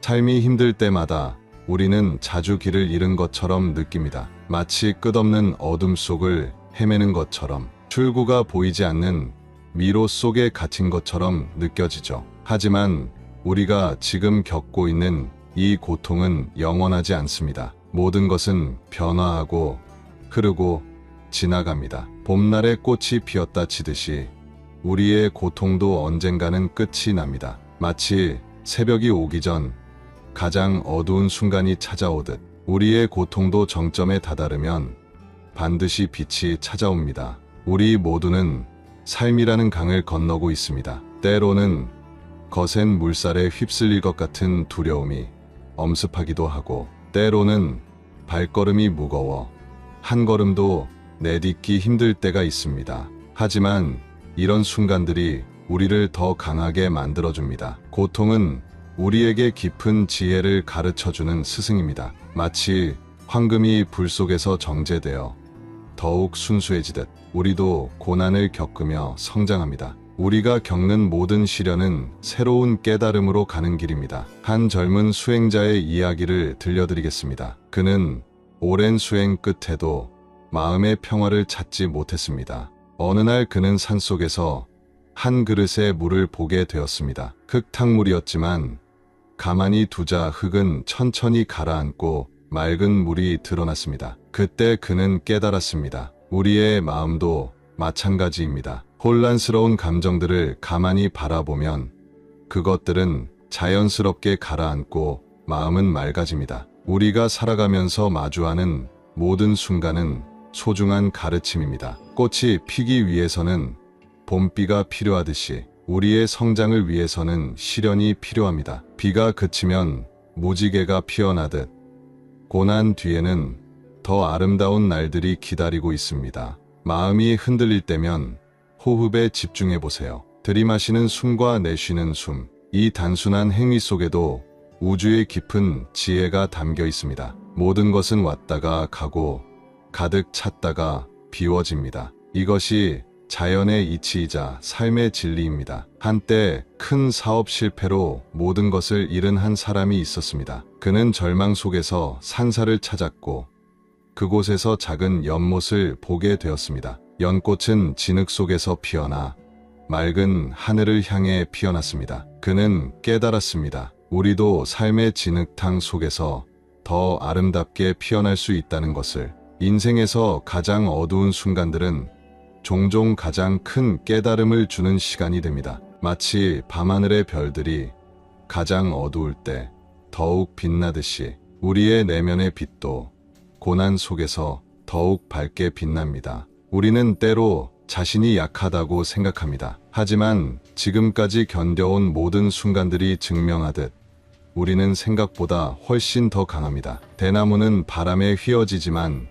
삶이 힘들 때마다 우리는 자주 길을 잃은 것처럼 느낍니다. 마치 끝없는 어둠 속을 헤매는 것처럼, 출구가 보이지 않는 미로 속에 갇힌 것처럼 느껴지죠. 하지만 우리가 지금 겪고 있는 이 고통은 영원하지 않습니다. 모든 것은 변화하고 흐르고 지나갑니다. 봄날에 꽃이 피었다 치듯이 우리의 고통도 언젠가는 끝이 납니다. 마치 새벽이 오기 전 가장 어두운 순간이 찾아오듯 우리의 고통도 정점에 다다르면 반드시 빛이 찾아옵니다. 우리 모두는 삶이라는 강을 건너고 있습니다. 때로는 거센 물살에 휩쓸릴 것 같은 두려움이 엄습하기도 하고, 때로는 발걸음이 무거워 한 걸음도 내딛기 힘들 때가 있습니다. 하지만 이런 순간들이 우리를 더 강하게 만들어줍니다. 고통은 우리에게 깊은 지혜를 가르쳐주는 스승입니다. 마치 황금이 불 속에서 정제되어 더욱 순수해지듯 우리도 고난을 겪으며 성장합니다. 우리가 겪는 모든 시련은 새로운 깨달음으로 가는 길입니다. 한 젊은 수행자의 이야기를 들려드리겠습니다. 그는 오랜 수행 끝에도 마음의 평화를 찾지 못했습니다. 어느 날 그는 산속에서 한 그릇의 물을 보게 되었습니다. 흙탕물이었지만 가만히 두자 흙은 천천히 가라앉고 맑은 물이 드러났습니다. 그때 그는 깨달았습니다. 우리의 마음도 마찬가지입니다. 혼란스러운 감정들을 가만히 바라보면 그것들은 자연스럽게 가라앉고 마음은 맑아집니다. 우리가 살아가면서 마주하는 모든 순간은 소중한 가르침입니다. 꽃이 피기 위해서는 봄비가 필요하듯이 우리의 성장을 위해서는 시련이 필요합니다. 비가 그치면 무지개가 피어나듯 고난 뒤에는 더 아름다운 날들이 기다리고 있습니다. 마음이 흔들릴 때면 호흡에 집중해 보세요. 들이마시는 숨과 내쉬는 숨, 이 단순한 행위 속에도 우주의 깊은 지혜가 담겨 있습니다. 모든 것은 왔다가 가고 가득 찼다가 비워집니다. 이것이 자연의 이치이자 삶의 진리입니다. 한때 큰 사업 실패로 모든 것을 잃은 한 사람이 있었습니다. 그는 절망 속에서 산사를 찾았고 그곳에서 작은 연못을 보게 되었습니다. 연꽃은 진흙 속에서 피어나 맑은 하늘을 향해 피어났습니다. 그는 깨달았습니다. 우리도 삶의 진흙탕 속에서 더 아름답게 피어날 수 있다는 것을. 인생에서 가장 어두운 순간들은 종종 가장 큰 깨달음을 주는 시간이 됩니다. 마치 밤하늘의 별들이 가장 어두울 때 더욱 빛나듯이 우리의 내면의 빛도 고난 속에서 더욱 밝게 빛납니다. 우리는 때로 자신이 약하다고 생각합니다. 하지만 지금까지 견뎌온 모든 순간들이 증명하듯 우리는 생각보다 훨씬 더 강합니다. 대나무는 바람에 휘어지지만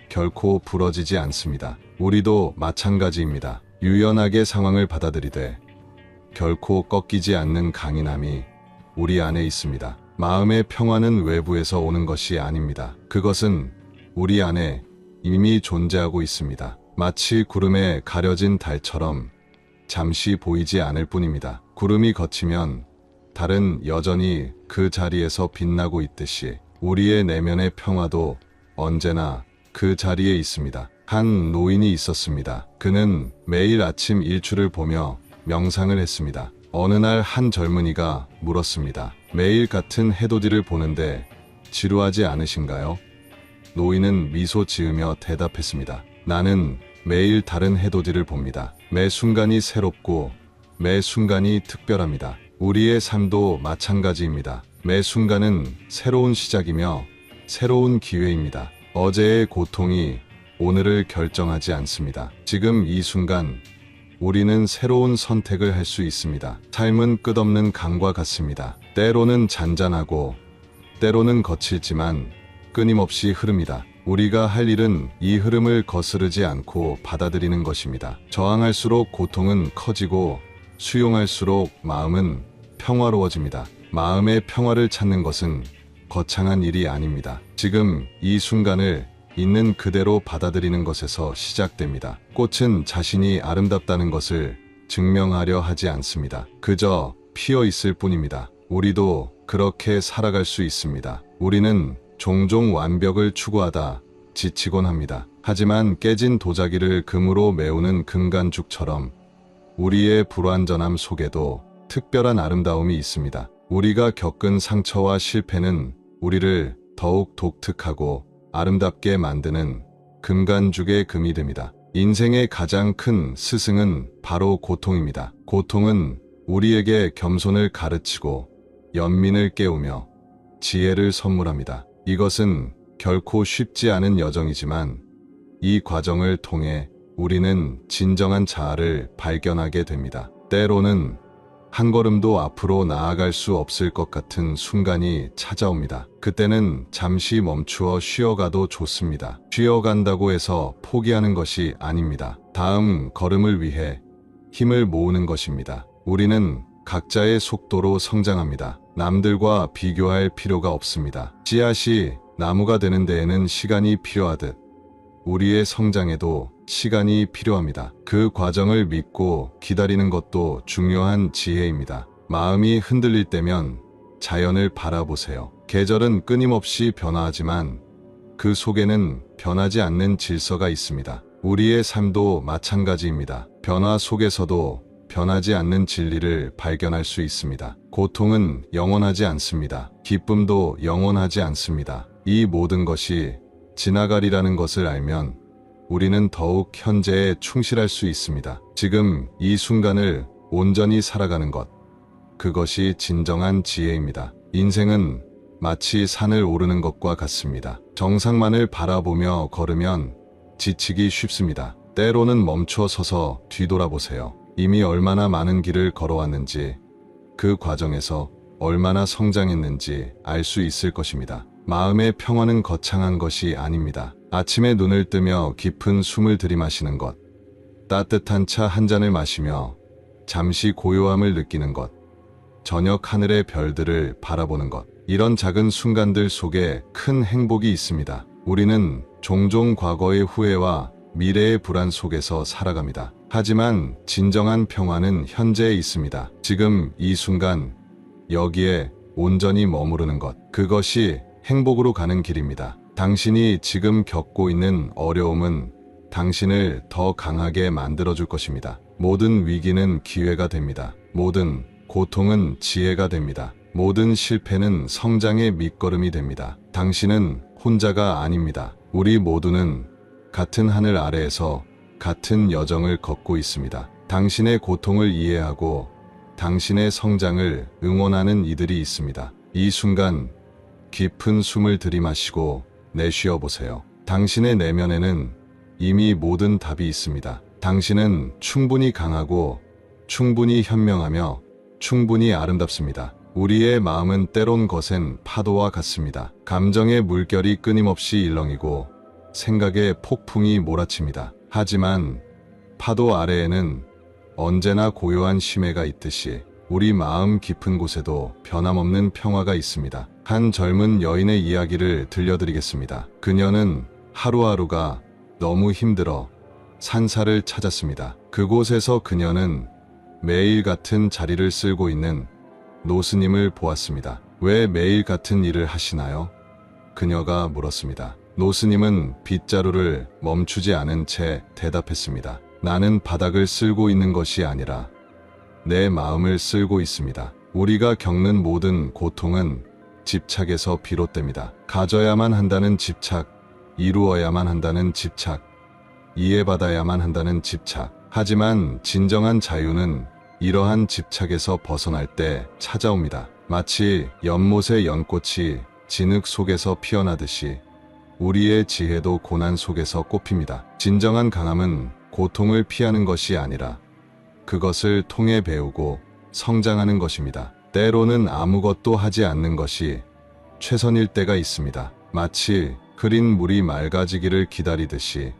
결코 부러지지 않습니다. 우리도 마찬가지입니다. 유연하게 상황을 받아들이되 결코 꺾이지 않는 강인함이 우리 안에 있습니다. 마음의 평화는 외부에서 오는 것이 아닙니다. 그것은 우리 안에 이미 존재하고 있습니다. 마치 구름에 가려진 달처럼 잠시 보이지 않을 뿐입니다. 구름이 걷히면 달은 여전히 그 자리에서 빛나고 있듯이 우리의 내면의 평화도 언제나 그 자리에 있습니다. 한 노인이 있었습니다. 그는 매일 아침 일출을 보며 명상을 했습니다. 어느 날 한 젊은이가 물었습니다. 매일 같은 해돋이를 보는데 지루하지 않으신가요? 노인은 미소 지으며 대답했습니다. 나는 매일 다른 해돋이를 봅니다. 매 순간이 새롭고 매 순간이 특별합니다. 우리의 삶도 마찬가지입니다. 매 순간은 새로운 시작이며 새로운 기회입니다. 어제의 고통이 오늘을 결정하지 않습니다. 지금 이 순간 우리는 새로운 선택을 할 수 있습니다. 삶은 끝없는 강과 같습니다. 때로는 잔잔하고 때로는 거칠지만 끊임없이 흐릅니다. 우리가 할 일은 이 흐름을 거스르지 않고 받아들이는 것입니다. 저항할수록 고통은 커지고 수용할수록 마음은 평화로워집니다. 마음의 평화를 찾는 것은 거창한 일이 아닙니다. 지금 이 순간을 있는 그대로 받아들이는 것에서 시작됩니다. 꽃은 자신이 아름답다는 것을 증명하려 하지 않습니다. 그저 피어 있을 뿐입니다. 우리도 그렇게 살아갈 수 있습니다. 우리는 종종 완벽을 추구하다 지치곤 합니다. 하지만 깨진 도자기를 금으로 메우는 금간죽처럼 우리의 불완전함 속에도 특별한 아름다움이 있습니다. 우리가 겪은 상처와 실패는 우리를 더욱 독특하고 아름답게 만드는 금간죽의 금이 됩니다. 인생의 가장 큰 스승은 바로 고통입니다. 고통은 우리에게 겸손을 가르치고 연민을 깨우며 지혜를 선물합니다. 이것은 결코 쉽지 않은 여정이지만 이 과정을 통해 우리는 진정한 자아를 발견하게 됩니다. 때로는 한 걸음도 앞으로 나아갈 수 없을 것 같은 순간이 찾아옵니다. 그때는 잠시 멈추어 쉬어가도 좋습니다. 쉬어간다고 해서 포기하는 것이 아닙니다. 다음 걸음을 위해 힘을 모으는 것입니다. 우리는 각자의 속도로 성장합니다. 남들과 비교할 필요가 없습니다. 씨앗이 나무가 되는 데에는 시간이 필요하듯 우리의 성장에도 시간이 필요합니다. 그 과정을 믿고 기다리는 것도 중요한 지혜입니다. 마음이 흔들릴 때면 자연을 바라보세요. 계절은 끊임없이 변화하지만 그 속에는 변하지 않는 질서가 있습니다. 우리의 삶도 마찬가지입니다. 변화 속에서도 변하지 않는 진리를 발견할 수 있습니다. 고통은 영원하지 않습니다. 기쁨도 영원하지 않습니다. 이 모든 것이 지나가리라는 것을 알면 우리는 더욱 현재에 충실할 수 있습니다. 지금 이 순간을 온전히 살아가는 것, 그것이 진정한 지혜입니다. 인생은 마치 산을 오르는 것과 같습니다. 정상만을 바라보며 걸으면 지치기 쉽습니다. 때로는 멈춰 서서 뒤돌아보세요. 이미 얼마나 많은 길을 걸어왔는지, 그 과정에서 얼마나 성장했는지 알 수 있을 것입니다. 마음의 평화는 거창한 것이 아닙니다. 아침에 눈을 뜨며 깊은 숨을 들이마시는 것, 따뜻한 차 한 잔을 마시며 잠시 고요함을 느끼는 것, 저녁 하늘의 별들을 바라보는 것, 이런 작은 순간들 속에 큰 행복이 있습니다. 우리는 종종 과거의 후회와 미래의 불안 속에서 살아갑니다. 하지만 진정한 평화는 현재에 있습니다. 지금 이 순간, 여기에 온전히 머무르는 것, 그것이 행복으로 가는 길입니다. 당신이 지금 겪고 있는 어려움은 당신을 더 강하게 만들어줄 것입니다. 모든 위기는 기회가 됩니다. 모든 고통은 지혜가 됩니다. 모든 실패는 성장의 밑거름이 됩니다. 당신은 혼자가 아닙니다. 우리 모두는 같은 하늘 아래에서 같은 여정을 걷고 있습니다. 당신의 고통을 이해하고 당신의 성장을 응원하는 이들이 있습니다. 이 순간 깊은 숨을 들이마시고 내쉬어 보세요. 당신의 내면에는 이미 모든 답이 있습니다. 당신은 충분히 강하고 충분히 현명하며 충분히 아름답습니다. 우리의 마음은 때론 거센 파도와 같습니다. 감정의 물결이 끊임없이 일렁이고 생각의 폭풍이 몰아칩니다. 하지만 파도 아래에는 언제나 고요한 심해가 있듯이 우리 마음 깊은 곳에도 변함없는 평화가 있습니다. 한 젊은 여인의 이야기를 들려드리겠습니다. 그녀는 하루하루가 너무 힘들어 산사를 찾았습니다. 그곳에서 그녀는 매일 같은 자리를 쓸고 있는 노스님을 보았습니다. 왜 매일 같은 일을 하시나요? 그녀가 물었습니다. 노스님은 빗자루를 멈추지 않은 채 대답했습니다. 나는 바닥을 쓸고 있는 것이 아니라 내 마음을 쓸고 있습니다. 우리가 겪는 모든 고통은 집착에서 비롯됩니다. 가져야만 한다는 집착, 이루어야만 한다는 집착, 이해받아야만 한다는 집착. 하지만 진정한 자유는 이러한 집착에서 벗어날 때 찾아옵니다. 마치 연못의 연꽃이 진흙 속에서 피어나듯이 우리의 지혜도 고난 속에서 꽃핍니다. 진정한 강함은 고통을 피하는 것이 아니라 그것을 통해 배우고 성장하는 것입니다. 때로는 아무것도 하지 않는 것이 최선일 때가 있습니다. 마치 흐린 물이 맑아지기를 기다리듯이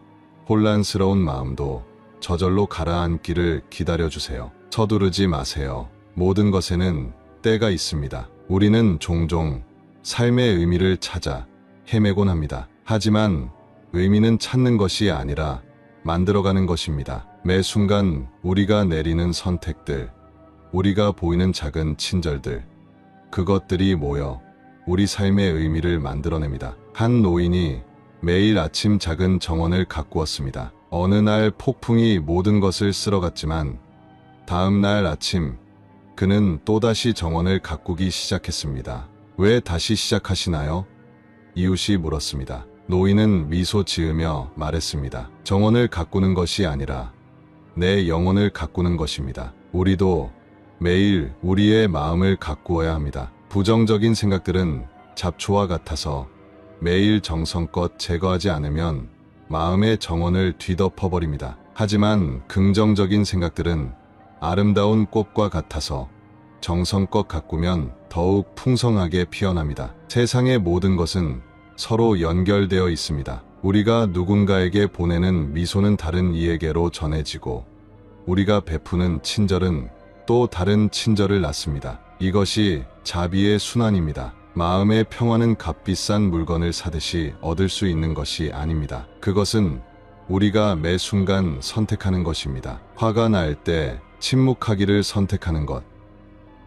혼란스러운 마음도 저절로 가라앉기를 기다려주세요. 서두르지 마세요. 모든 것에는 때가 있습니다. 우리는 종종 삶의 의미를 찾아 헤매곤 합니다. 하지만 의미는 찾는 것이 아니라 만들어가는 것입니다. 매 순간 우리가 내리는 선택들, 우리가 보이는 작은 친절들, 그것들이 모여 우리 삶의 의미를 만들어냅니다. 한 노인이 매일 아침 작은 정원을 가꾸었습니다. 어느 날 폭풍이 모든 것을 쓸어갔지만 다음 날 아침 그는 또다시 정원을 가꾸기 시작했습니다. 왜 다시 시작하시나요? 이웃이 물었습니다. 노인은 미소 지으며 말했습니다. 정원을 가꾸는 것이 아니라 내 영혼을 가꾸는 것입니다. 우리도 매일 우리의 마음을 가꾸어야 합니다. 부정적인 생각들은 잡초와 같아서 매일 정성껏 제거하지 않으면 마음의 정원을 뒤덮어버립니다. 하지만 긍정적인 생각들은 아름다운 꽃과 같아서 정성껏 가꾸면 더욱 풍성하게 피어납니다. 세상의 모든 것은 서로 연결되어 있습니다. 우리가 누군가에게 보내는 미소는 다른 이에게로 전해지고 우리가 베푸는 친절은 또 다른 친절을 낳습니다. 이것이 자비의 순환입니다. 마음의 평화는 값비싼 물건을 사듯이 얻을 수 있는 것이 아닙니다. 그것은 우리가 매 순간 선택하는 것입니다. 화가 날 때 침묵하기를 선택하는 것,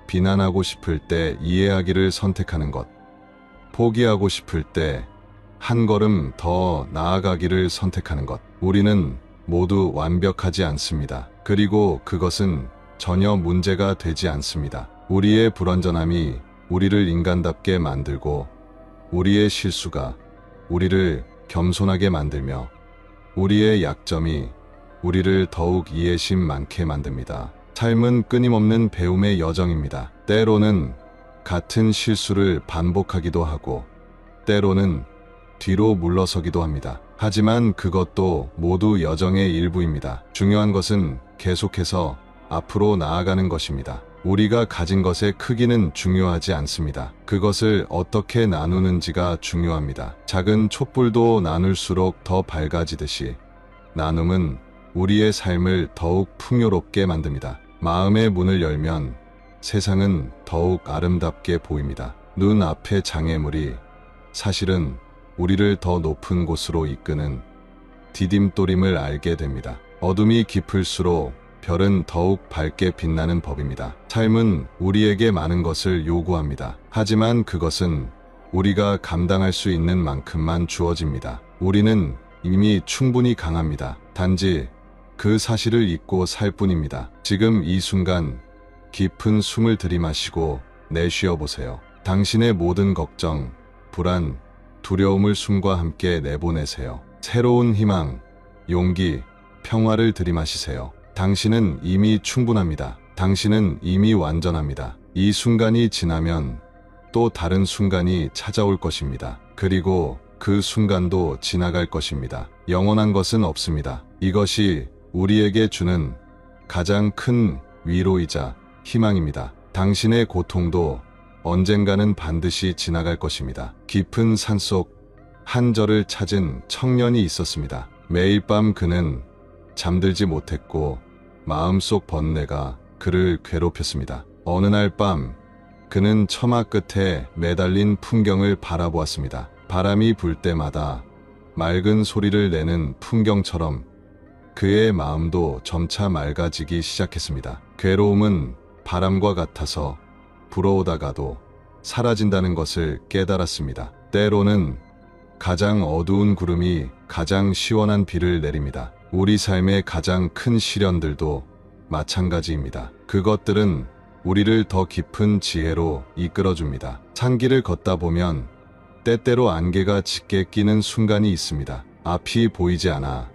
비난하고 싶을 때 이해하기를 선택하는 것, 포기하고 싶을 때 한 걸음 더 나아가기를 선택하는 것. 우리는 모두 완벽하지 않습니다. 그리고 그것은 전혀 문제가 되지 않습니다. 우리의 불완전함이 우리를 인간답게 만들고 우리의 실수가 우리를 겸손하게 만들며 우리의 약점이 우리를 더욱 이해심 많게 만듭니다. 삶은 끊임없는 배움의 여정입니다. 때로는 같은 실수를 반복하기도 하고 때로는 뒤로 물러서기도 합니다. 하지만 그것도 모두 여정의 일부입니다. 중요한 것은 계속해서 앞으로 나아가는 것입니다. 우리가 가진 것의 크기는 중요하지 않습니다. 그것을 어떻게 나누는지가 중요합니다. 작은 촛불도 나눌수록 더 밝아지듯이 나눔은 우리의 삶을 더욱 풍요롭게 만듭니다. 마음의 문을 열면 세상은 더욱 아름답게 보입니다. 눈 앞의 장애물이 사실은 우리를 더 높은 곳으로 이끄는 디딤돌임을 알게 됩니다. 어둠이 깊을수록 별은 더욱 밝게 빛나는 법입니다. 삶은 우리에게 많은 것을 요구합니다. 하지만 그것은 우리가 감당할 수 있는 만큼만 주어집니다. 우리는 이미 충분히 강합니다. 단지 그 사실을 잊고 살 뿐입니다. 지금 이 순간 깊은 숨을 들이마시고 내쉬어 보세요. 당신의 모든 걱정, 불안, 두려움을 숨과 함께 내보내세요. 새로운 희망, 용기, 평화를 들이마시세요. 당신은 이미 충분합니다. 당신은 이미 완전합니다. 이 순간이 지나면 또 다른 순간이 찾아올 것입니다. 그리고 그 순간도 지나갈 것입니다. 영원한 것은 없습니다. 이것이 우리에게 주는 가장 큰 위로이자 희망입니다. 당신의 고통도 언젠가는 반드시 지나갈 것입니다. 깊은 산속 한 절을 찾은 청년이 있었습니다. 매일 밤 그는 잠들지 못했고 마음속 번뇌가 그를 괴롭혔습니다. 어느 날 밤 그는 처마 끝에 매달린 풍경을 바라보았습니다. 바람이 불 때마다 맑은 소리를 내는 풍경처럼 그의 마음도 점차 맑아지기 시작했습니다. 괴로움은 바람과 같아서 불어오다가도 사라진다는 것을 깨달았습니다. 때로는 가장 어두운 구름이 가장 시원한 비를 내립니다. 우리 삶의 가장 큰 시련들도 마찬가지입니다. 그것들은 우리를 더 깊은 지혜로 이끌어줍니다. 산길을 걷다 보면 때때로 안개가 짙게 끼는 순간이 있습니다. 앞이 보이지 않아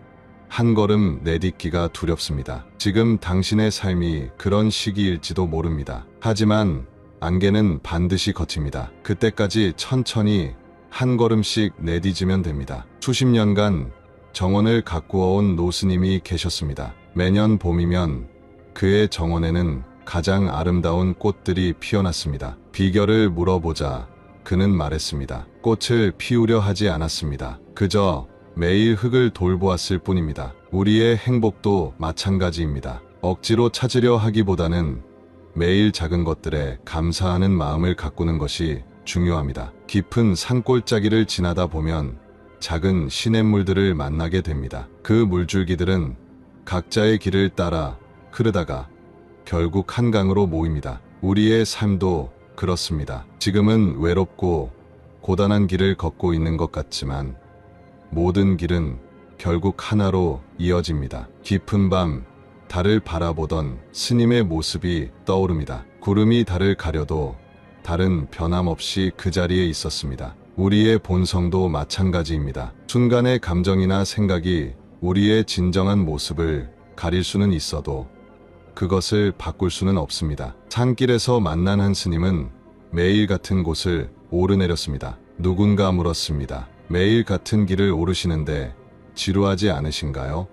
한 걸음 내딛기가 두렵습니다. 지금 당신의 삶이 그런 시기일지도 모릅니다. 하지만 안개는 반드시 거칩니다. 그때까지 천천히 한 걸음씩 내딛으면 됩니다. 수십 년간 정원을 가꾸어온 노스님이 계셨습니다. 매년 봄이면 그의 정원에는 가장 아름다운 꽃들이 피어났습니다. 비결을 물어보자 그는 말했습니다. 꽃을 피우려 하지 않았습니다. 그저 매일 흙을 돌보았을 뿐입니다. 우리의 행복도 마찬가지입니다. 억지로 찾으려 하기보다는 매일 작은 것들에 감사하는 마음을 가꾸는 것이 중요합니다. 깊은 산골짜기를 지나다 보면 작은 시냇물들을 만나게 됩니다. 그 물줄기들은 각자의 길을 따라 흐르다가 결국 한강으로 모입니다. 우리의 삶도 그렇습니다. 지금은 외롭고 고단한 길을 걷고 있는 것 같지만 모든 길은 결국 하나로 이어집니다. 깊은 밤, 달을 바라보던 스님의 모습이 떠오릅니다. 구름이 달을 가려도 달은 변함없이 그 자리에 있었습니다. 우리의 본성도 마찬가지입니다. 순간의 감정이나 생각이 우리의 진정한 모습을 가릴 수는 있어도 그것을 바꿀 수는 없습니다. 산길에서 만난 한 스님은 매일 같은 곳을 오르내렸습니다. 누군가 물었습니다. 매일 같은 길을 오르시는데 지루하지 않으신가요?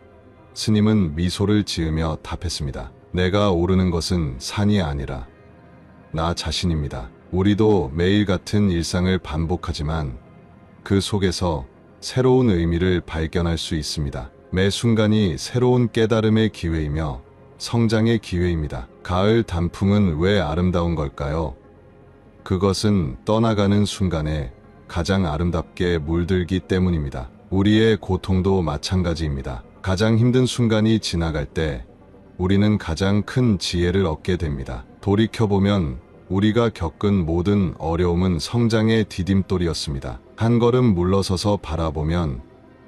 스님은 미소를 지으며 답했습니다. 내가 오르는 것은 산이 아니라 나 자신입니다. 우리도 매일 같은 일상을 반복하지만 그 속에서 새로운 의미를 발견할 수 있습니다. 매 순간이 새로운 깨달음의 기회이며 성장의 기회입니다. 가을 단풍은 왜 아름다운 걸까요? 그것은 떠나가는 순간에 가장 아름답게 물들기 때문입니다. 우리의 고통도 마찬가지입니다. 가장 힘든 순간이 지나갈 때 우리는 가장 큰 지혜를 얻게 됩니다. 돌이켜보면 우리가 겪은 모든 어려움은 성장의 디딤돌이었습니다. 한 걸음 물러서서 바라보면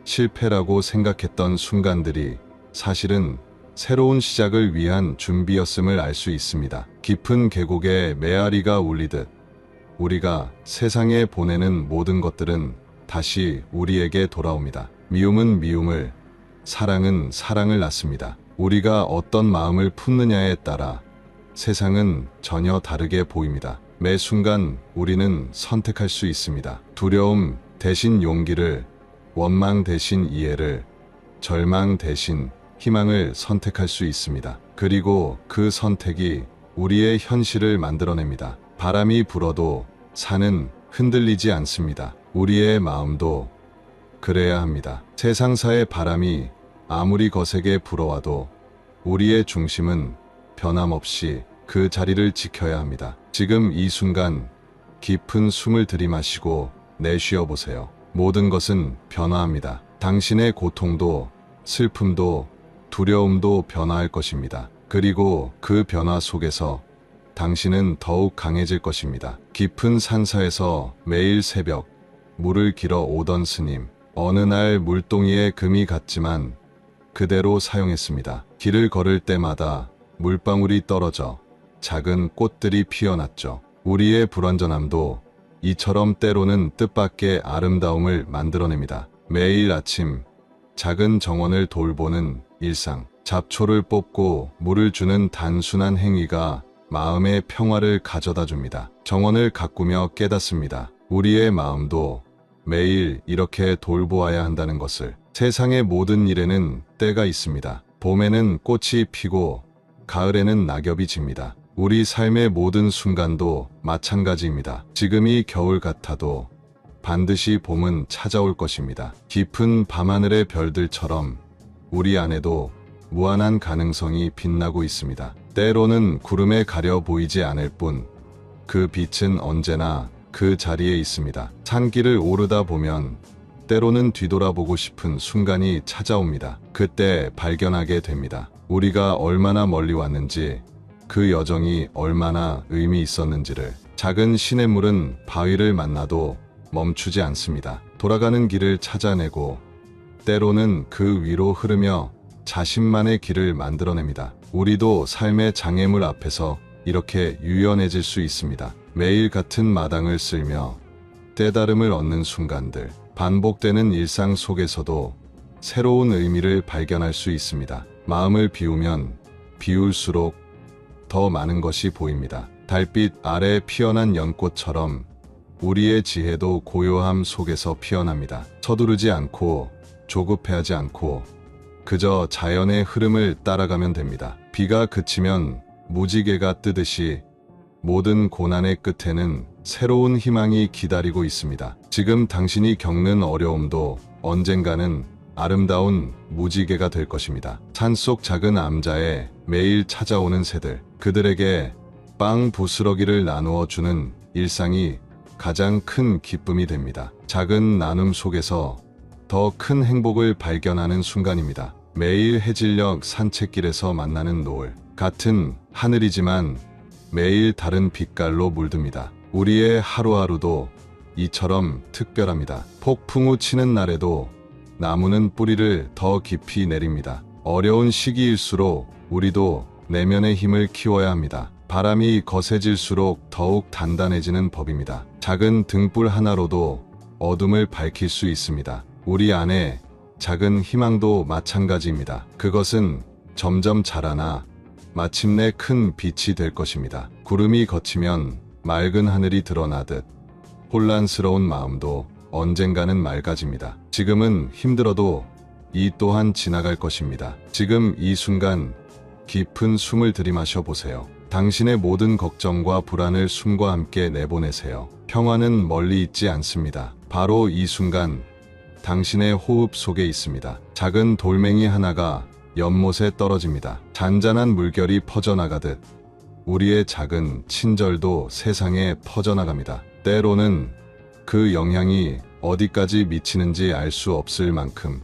실패라고 생각했던 순간들이 사실은 새로운 시작을 위한 준비였음을 알 수 있습니다. 깊은 계곡에 메아리가 울리듯 우리가 세상에 보내는 모든 것들은 다시 우리에게 돌아옵니다. 미움은 미움을, 사랑은 사랑을 낳습니다. 우리가 어떤 마음을 품느냐에 따라 세상은 전혀 다르게 보입니다. 매 순간 우리는 선택할 수 있습니다. 두려움 대신 용기를, 원망 대신 이해를, 절망 대신 희망을 선택할 수 있습니다. 그리고 그 선택이 우리의 현실을 만들어냅니다. 바람이 불어도 산은 흔들리지 않습니다. 우리의 마음도 그래야 합니다. 세상사의 바람이 아무리 거세게 불어와도 우리의 중심은 변함없이 그 자리를 지켜야 합니다. 지금 이 순간 깊은 숨을 들이마시고 내쉬어 보세요. 모든 것은 변화합니다. 당신의 고통도 슬픔도 두려움도 변화할 것입니다. 그리고 그 변화 속에서 당신은 더욱 강해질 것입니다. 깊은 산사에서 매일 새벽 물을 길어 오던 스님. 어느 날 물동이에 금이 갔지만 그대로 사용했습니다. 길을 걸을 때마다 물방울이 떨어져 작은 꽃들이 피어났죠. 우리의 불완전함도 이처럼 때로는 뜻밖의 아름다움을 만들어냅니다. 매일 아침 작은 정원을 돌보는 일상, 잡초를 뽑고 물을 주는 단순한 행위가 마음의 평화를 가져다 줍니다. 정원을 가꾸며 깨닫습니다. 우리의 마음도 매일 이렇게 돌보아야 한다는 것을. 세상의 모든 일에는 때가 있습니다. 봄에는 꽃이 피고 가을에는 낙엽이 집니다. 우리 삶의 모든 순간도 마찬가지입니다. 지금이 겨울 같아도 반드시 봄은 찾아올 것입니다. 깊은 밤하늘의 별들처럼 우리 안에도 무한한 가능성이 빛나고 있습니다. 때로는 구름에 가려 보이지 않을 뿐 그 빛은 언제나 그 자리에 있습니다. 산길을 오르다 보면 때로는 뒤돌아보고 싶은 순간이 찾아옵니다. 그때 발견하게 됩니다. 우리가 얼마나 멀리 왔는지, 그 여정이 얼마나 의미 있었는지를. 작은 시냇물은 바위를 만나도 멈추지 않습니다. 돌아가는 길을 찾아내고 때로는 그 위로 흐르며 자신만의 길을 만들어냅니다. 우리도 삶의 장애물 앞에서 이렇게 유연해질 수 있습니다. 매일 같은 마당을 쓸며 깨달음을 얻는 순간들, 반복되는 일상 속에서도 새로운 의미를 발견할 수 있습니다. 마음을 비우면 비울수록 더 많은 것이 보입니다. 달빛 아래 피어난 연꽃처럼 우리의 지혜도 고요함 속에서 피어납니다. 서두르지 않고 조급해하지 않고 그저 자연의 흐름을 따라가면 됩니다. 비가 그치면 무지개가 뜨듯이 모든 고난의 끝에는 새로운 희망이 기다리고 있습니다. 지금 당신이 겪는 어려움도 언젠가는 아름다운 무지개가 될 것입니다. 산속 작은 암자에 매일 찾아오는 새들, 그들에게 빵 부스러기를 나누어 주는 일상이 가장 큰 기쁨이 됩니다. 작은 나눔 속에서 더 큰 행복을 발견하는 순간입니다. 매일 해질녘 산책길에서 만나는 노을, 같은 하늘이지만 매일 다른 빛깔로 물듭니다. 우리의 하루하루도 이처럼 특별합니다. 폭풍우 치는 날에도 나무는 뿌리를 더 깊이 내립니다. 어려운 시기일수록 우리도 내면의 힘을 키워야 합니다. 바람이 거세질수록 더욱 단단해지는 법입니다. 작은 등불 하나로도 어둠을 밝힐 수 있습니다. 우리 안에 작은 희망도 마찬가지입니다. 그것은 점점 자라나 마침내 큰 빛이 될 것입니다. 구름이 걷히면 맑은 하늘이 드러나듯 혼란스러운 마음도 언젠가는 맑아집니다. 지금은 힘들어도 이 또한 지나갈 것입니다. 지금 이 순간 깊은 숨을 들이마셔 보세요. 당신의 모든 걱정과 불안을 숨과 함께 내보내세요. 평화는 멀리 있지 않습니다. 바로 이 순간 당신의 호흡 속에 있습니다. 작은 돌멩이 하나가 연못에 떨어집니다. 잔잔한 물결이 퍼져나가듯 우리의 작은 친절도 세상에 퍼져나갑니다. 때로는 그 영향이 어디까지 미치는지 알 수 없을 만큼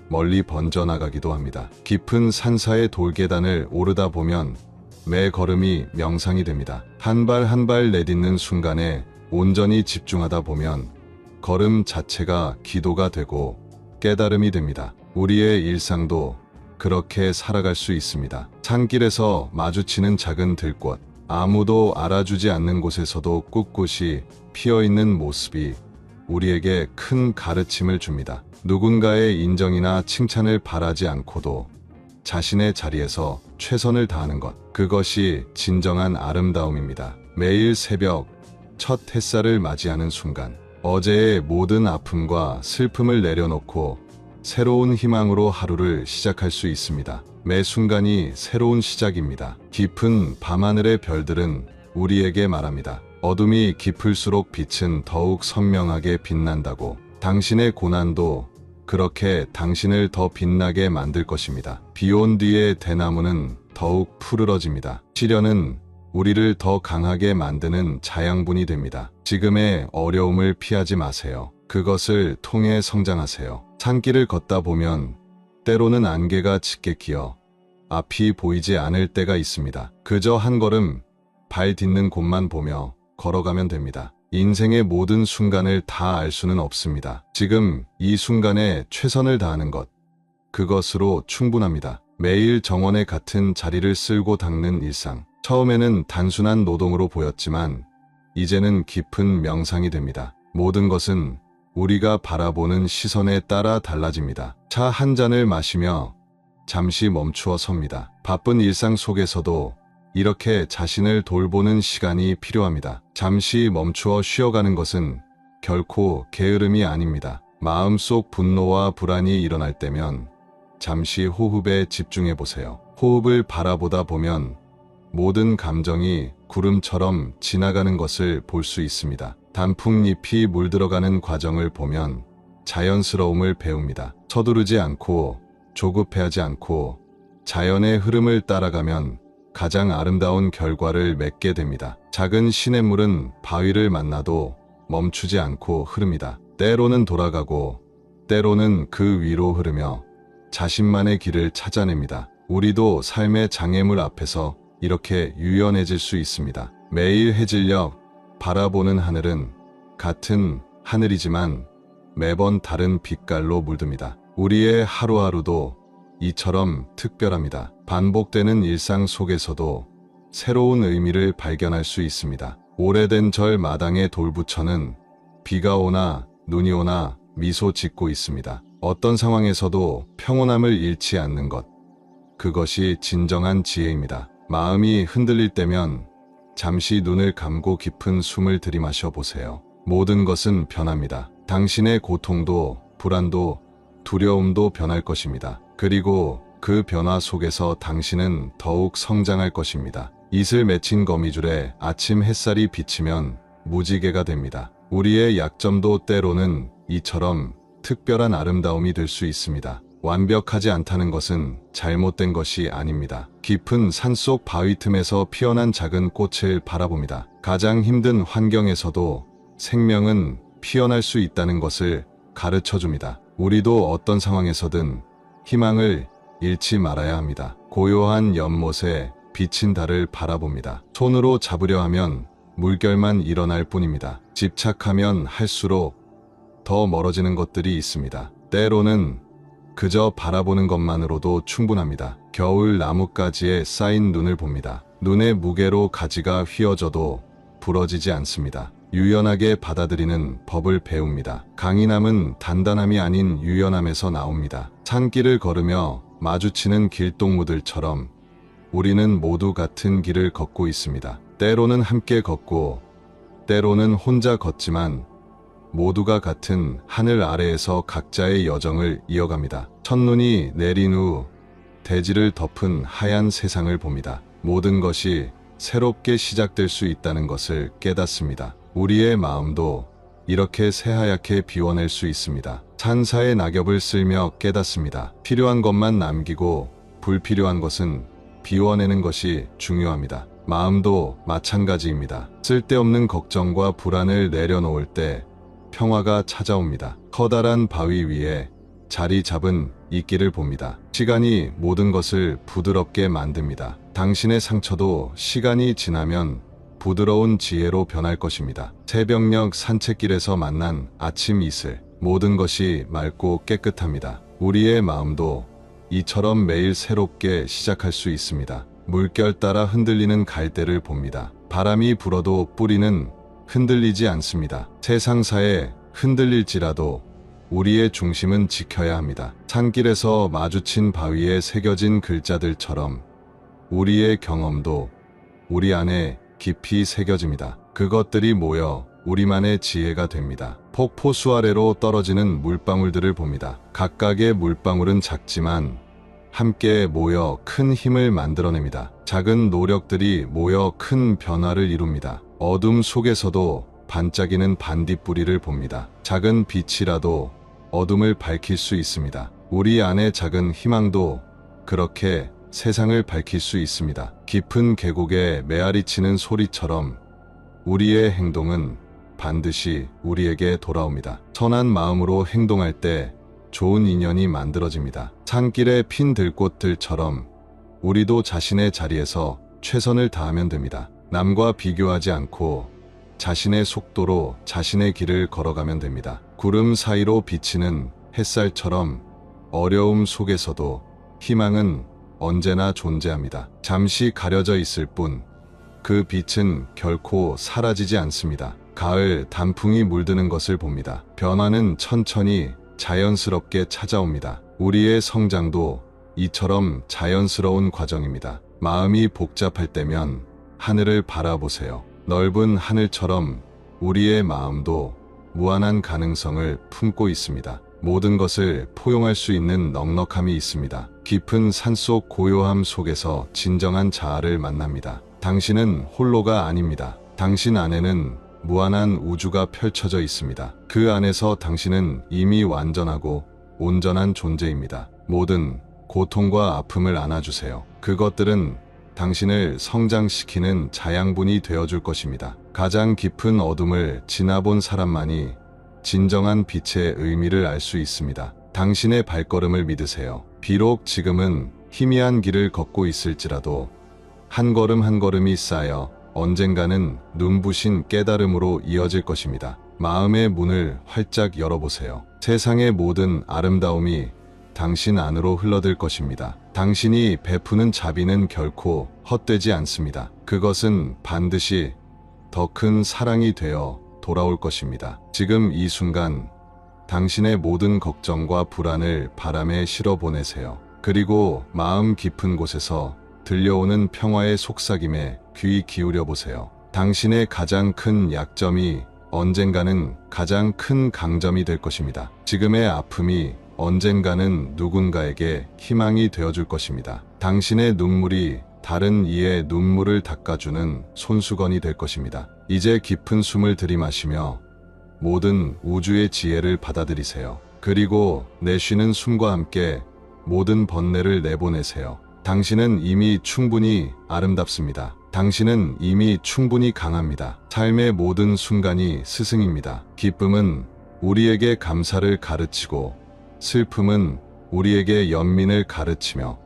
멀리 번져나가기도 합니다. 깊은 산사의 돌계단을 오르다 보면 매 걸음이 명상이 됩니다. 한 발 한 발 내딛는 순간에 온전히 집중하다 보면 걸음 자체가 기도가 되고 깨달음이 됩니다. 우리의 일상도 그렇게 살아갈 수 있습니다. 산길에서 마주치는 작은 들꽃, 아무도 알아주지 않는 곳에서도 꿋꿋이 피어있는 모습이 우리에게 큰 가르침을 줍니다. 누군가의 인정이나 칭찬을 바라지 않고도 자신의 자리에서 최선을 다하는 것, 그것이 진정한 아름다움입니다. 매일 새벽 첫 햇살을 맞이하는 순간, 어제의 모든 아픔과 슬픔을 내려놓고 새로운 희망으로 하루를 시작할 수 있습니다. 매 순간이 새로운 시작입니다. 깊은 밤하늘의 별들은 우리에게 말합니다. 어둠이 깊을수록 빛은 더욱 선명하게 빛난다고. 당신의 고난도 그렇게 당신을 더 빛나게 만들 것입니다. 비온 뒤의 대나무는 더욱 푸르러집니다. 시련은 우리를 더 강하게 만드는 자양분이 됩니다. 지금의 어려움을 피하지 마세요. 그것을 통해 성장하세요. 산길을 걷다 보면 때로는 안개가 짙게 끼어 앞이 보이지 않을 때가 있습니다. 그저 한 걸음 발 딛는 곳만 보며 걸어가면 됩니다. 인생의 모든 순간을 다 알 수는 없습니다. 지금 이 순간에 최선을 다하는 것, 그것으로 충분합니다. 매일 정원에 같은 자리를 쓸고 닦는 일상. 처음에는 단순한 노동으로 보였지만 이제는 깊은 명상이 됩니다. 모든 것은 우리가 바라보는 시선에 따라 달라집니다. 차 한 잔을 마시며 잠시 멈추어 섭니다. 바쁜 일상 속에서도 이렇게 자신을 돌보는 시간이 필요합니다. 잠시 멈추어 쉬어가는 것은 결코 게으름이 아닙니다. 마음속 분노와 불안이 일어날 때면 잠시 호흡에 집중해 보세요. 호흡을 바라보다 보면 모든 감정이 구름처럼 지나가는 것을 볼 수 있습니다. 단풍잎이 물들어가는 과정을 보면 자연스러움을 배웁니다. 서두르지 않고 조급해하지 않고 자연의 흐름을 따라가면 가장 아름다운 결과를 맺게 됩니다. 작은 시냇물은 바위를 만나도 멈추지 않고 흐릅니다. 때로는 돌아가고 때로는 그 위로 흐르며 자신만의 길을 찾아냅니다. 우리도 삶의 장애물 앞에서 이렇게 유연해질 수 있습니다. 매일 해질녘 바라보는 하늘은 같은 하늘이지만 매번 다른 빛깔로 물듭니다. 우리의 하루하루도 이처럼 특별합니다. 반복되는 일상 속에서도 새로운 의미를 발견할 수 있습니다. 오래된 절 마당의 돌부처는 비가 오나 눈이 오나 미소 짓고 있습니다. 어떤 상황에서도 평온함을 잃지 않는 것, 그것이 진정한 지혜입니다. 마음이 흔들릴 때면 잠시 눈을 감고 깊은 숨을 들이마셔 보세요. 모든 것은 변합니다. 당신의 고통도 불안도 두려움도 변할 것입니다. 그리고 그 변화 속에서 당신은 더욱 성장할 것입니다. 이슬 맺힌 거미줄에 아침 햇살이 비치면 무지개가 됩니다. 우리의 약점도 때로는 이처럼 특별한 아름다움이 될 수 있습니다. 완벽하지 않다는 것은 잘못된 것이 아닙니다. 깊은 산속 바위 틈에서 피어난 작은 꽃을 바라봅니다. 가장 힘든 환경에서도 생명은 피어날 수 있다는 것을 가르쳐 줍니다. 우리도 어떤 상황에서든 희망을 잃지 말아야 합니다. 고요한 연못에 비친 달을 바라봅니다. 손으로 잡으려 하면 물결만 일어날 뿐입니다. 집착하면 할수록 더 멀어지는 것들이 있습니다. 때로는 그저 바라보는 것만으로도 충분합니다. 겨울 나뭇가지에 쌓인 눈을 봅니다. 눈의 무게로 가지가 휘어져도 부러지지 않습니다. 유연하게 받아들이는 법을 배웁니다. 강인함은 단단함이 아닌 유연함에서 나옵니다. 산길을 걸으며 마주치는 길동무들처럼 우리는 모두 같은 길을 걷고 있습니다. 때로는 함께 걷고 때로는 혼자 걷지만 모두가 같은 하늘 아래에서 각자의 여정을 이어갑니다. 첫눈이 내린 후 대지를 덮은 하얀 세상을 봅니다. 모든 것이 새롭게 시작될 수 있다는 것을 깨닫습니다. 우리의 마음도 이렇게 새하얗게 비워낼 수 있습니다. 산사의 낙엽을 쓸며 깨닫습니다. 필요한 것만 남기고 불필요한 것은 비워내는 것이 중요합니다. 마음도 마찬가지입니다. 쓸데없는 걱정과 불안을 내려놓을 때 평화가 찾아옵니다. 커다란 바위 위에 자리 잡은 이끼를 봅니다. 시간이 모든 것을 부드럽게 만듭니다. 당신의 상처도 시간이 지나면 부드러운 지혜로 변할 것입니다. 새벽녘 산책길에서 만난 아침 이슬, 모든 것이 맑고 깨끗합니다. 우리의 마음도 이처럼 매일 새롭게 시작할 수 있습니다. 물결 따라 흔들리는 갈대를 봅니다. 바람이 불어도 뿌리는 흔들리지 않습니다. 세상사에 흔들릴지라도 우리의 중심은 지켜야 합니다. 산길에서 마주친 바위에 새겨진 글자들처럼 우리의 경험도 우리 안에 깊이 새겨집니다. 그것들이 모여 우리만의 지혜가 됩니다. 폭포수 아래로 떨어지는 물방울들을 봅니다. 각각의 물방울은 작지만 함께 모여 큰 힘을 만들어냅니다. 작은 노력들이 모여 큰 변화를 이룹니다. 어둠 속에서도 반짝이는 반딧불이를 봅니다. 작은 빛이라도 어둠을 밝힐 수 있습니다. 우리 안의 작은 희망도 그렇게 세상을 밝힐 수 있습니다. 깊은 계곡에 메아리치는 소리처럼 우리의 행동은 반드시 우리에게 돌아옵니다. 선한 마음으로 행동할 때 좋은 인연이 만들어집니다. 산길에 핀 들꽃들처럼 우리도 자신의 자리에서 최선을 다하면 됩니다. 남과 비교하지 않고 자신의 속도로 자신의 길을 걸어가면 됩니다. 구름 사이로 비치는 햇살처럼 어려움 속에서도 희망은 언제나 존재합니다. 잠시 가려져 있을 뿐 그 빛은 결코 사라지지 않습니다. 가을 단풍이 물드는 것을 봅니다. 변화는 천천히 자연스럽게 찾아옵니다. 우리의 성장도 이처럼 자연스러운 과정입니다. 마음이 복잡할 때면 하늘을 바라보세요. 넓은 하늘처럼 우리의 마음도 무한한 가능성을 품고 있습니다. 모든 것을 포용할 수 있는 넉넉함이 있습니다. 깊은 산속 고요함 속에서 진정한 자아를 만납니다. 당신은 홀로가 아닙니다. 당신 안에는 무한한 우주가 펼쳐져 있습니다. 그 안에서 당신은 이미 완전하고 온전한 존재입니다. 모든 고통과 아픔을 안아주세요. 그것들은 당신을 성장시키는 자양분이 되어줄 것입니다. 가장 깊은 어둠을 지나본 사람만이 진정한 빛의 의미를 알 수 있습니다. 당신의 발걸음을 믿으세요. 비록 지금은 희미한 길을 걷고 있을지라도 한 걸음 한 걸음이 쌓여 언젠가는 눈부신 깨달음으로 이어질 것입니다. 마음의 문을 활짝 열어보세요. 세상의 모든 아름다움이 당신 안으로 흘러들 것입니다. 당신이 베푸는 자비는 결코 헛되지 않습니다. 그것은 반드시 더 큰 사랑이 되어 돌아올 것입니다. 지금 이 순간 당신의 모든 걱정과 불안을 바람에 실어보내세요. 그리고 마음 깊은 곳에서 들려오는 평화의 속삭임에 귀 기울여 보세요. 당신의 가장 큰 약점이 언젠가는 가장 큰 강점이 될 것입니다. 지금의 아픔이 언젠가는 누군가에게 희망이 되어줄 것입니다. 당신의 눈물이 다른 이의 눈물을 닦아주는 손수건이 될 것입니다. 이제 깊은 숨을 들이마시며 모든 우주의 지혜를 받아들이세요. 그리고 내쉬는 숨과 함께 모든 번뇌를 내보내세요. 당신은 이미 충분히 아름답습니다. 당신은 이미 충분히 강합니다. 삶의 모든 순간이 스승입니다. 기쁨은 우리에게 감사를 가르치고 슬픔은 우리에게 연민을 가르치며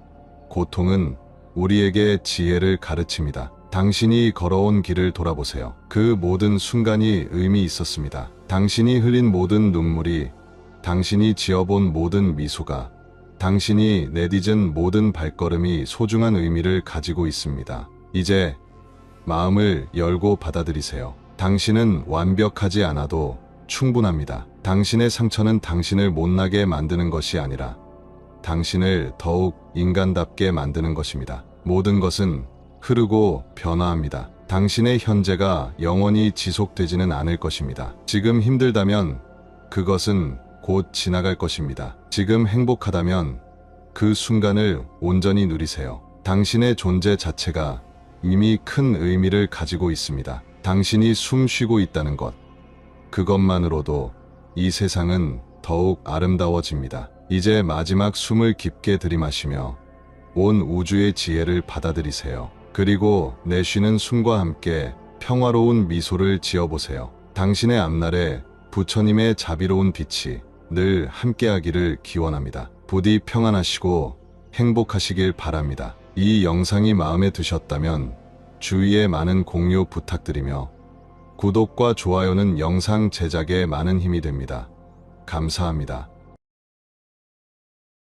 고통은 우리에게 지혜를 가르칩니다. 당신이 걸어온 길을 돌아보세요. 그 모든 순간이 의미 있었습니다. 당신이 흘린 모든 눈물이, 당신이 지어본 모든 미소가, 당신이 내딛은 모든 발걸음이 소중한 의미를 가지고 있습니다. 이제 마음을 열고 받아들이세요. 당신은 완벽하지 않아도 충분합니다. 당신의 상처는 당신을 못나게 만드는 것이 아니라 당신을 더욱 인간답게 만드는 것입니다. 모든 것은 흐르고 변화합니다. 당신의 현재가 영원히 지속되지는 않을 것입니다. 지금 힘들다면 그것은 곧 지나갈 것입니다. 지금 행복하다면 그 순간을 온전히 누리세요. 당신의 존재 자체가 이미 큰 의미를 가지고 있습니다. 당신이 숨 쉬고 있다는 것, 그것만으로도 이 세상은 더욱 아름다워집니다. 이제 마지막 숨을 깊게 들이마시며 온 우주의 지혜를 받아들이세요. 그리고 내쉬는 숨과 함께 평화로운 미소를 지어보세요. 당신의 앞날에 부처님의 자비로운 빛이 늘 함께하기를 기원합니다. 부디 평안하시고 행복하시길 바랍니다. 이 영상이 마음에 드셨다면 주위에 많은 공유 부탁드리며 구독과 좋아요는 영상 제작에 많은 힘이 됩니다. 감사합니다.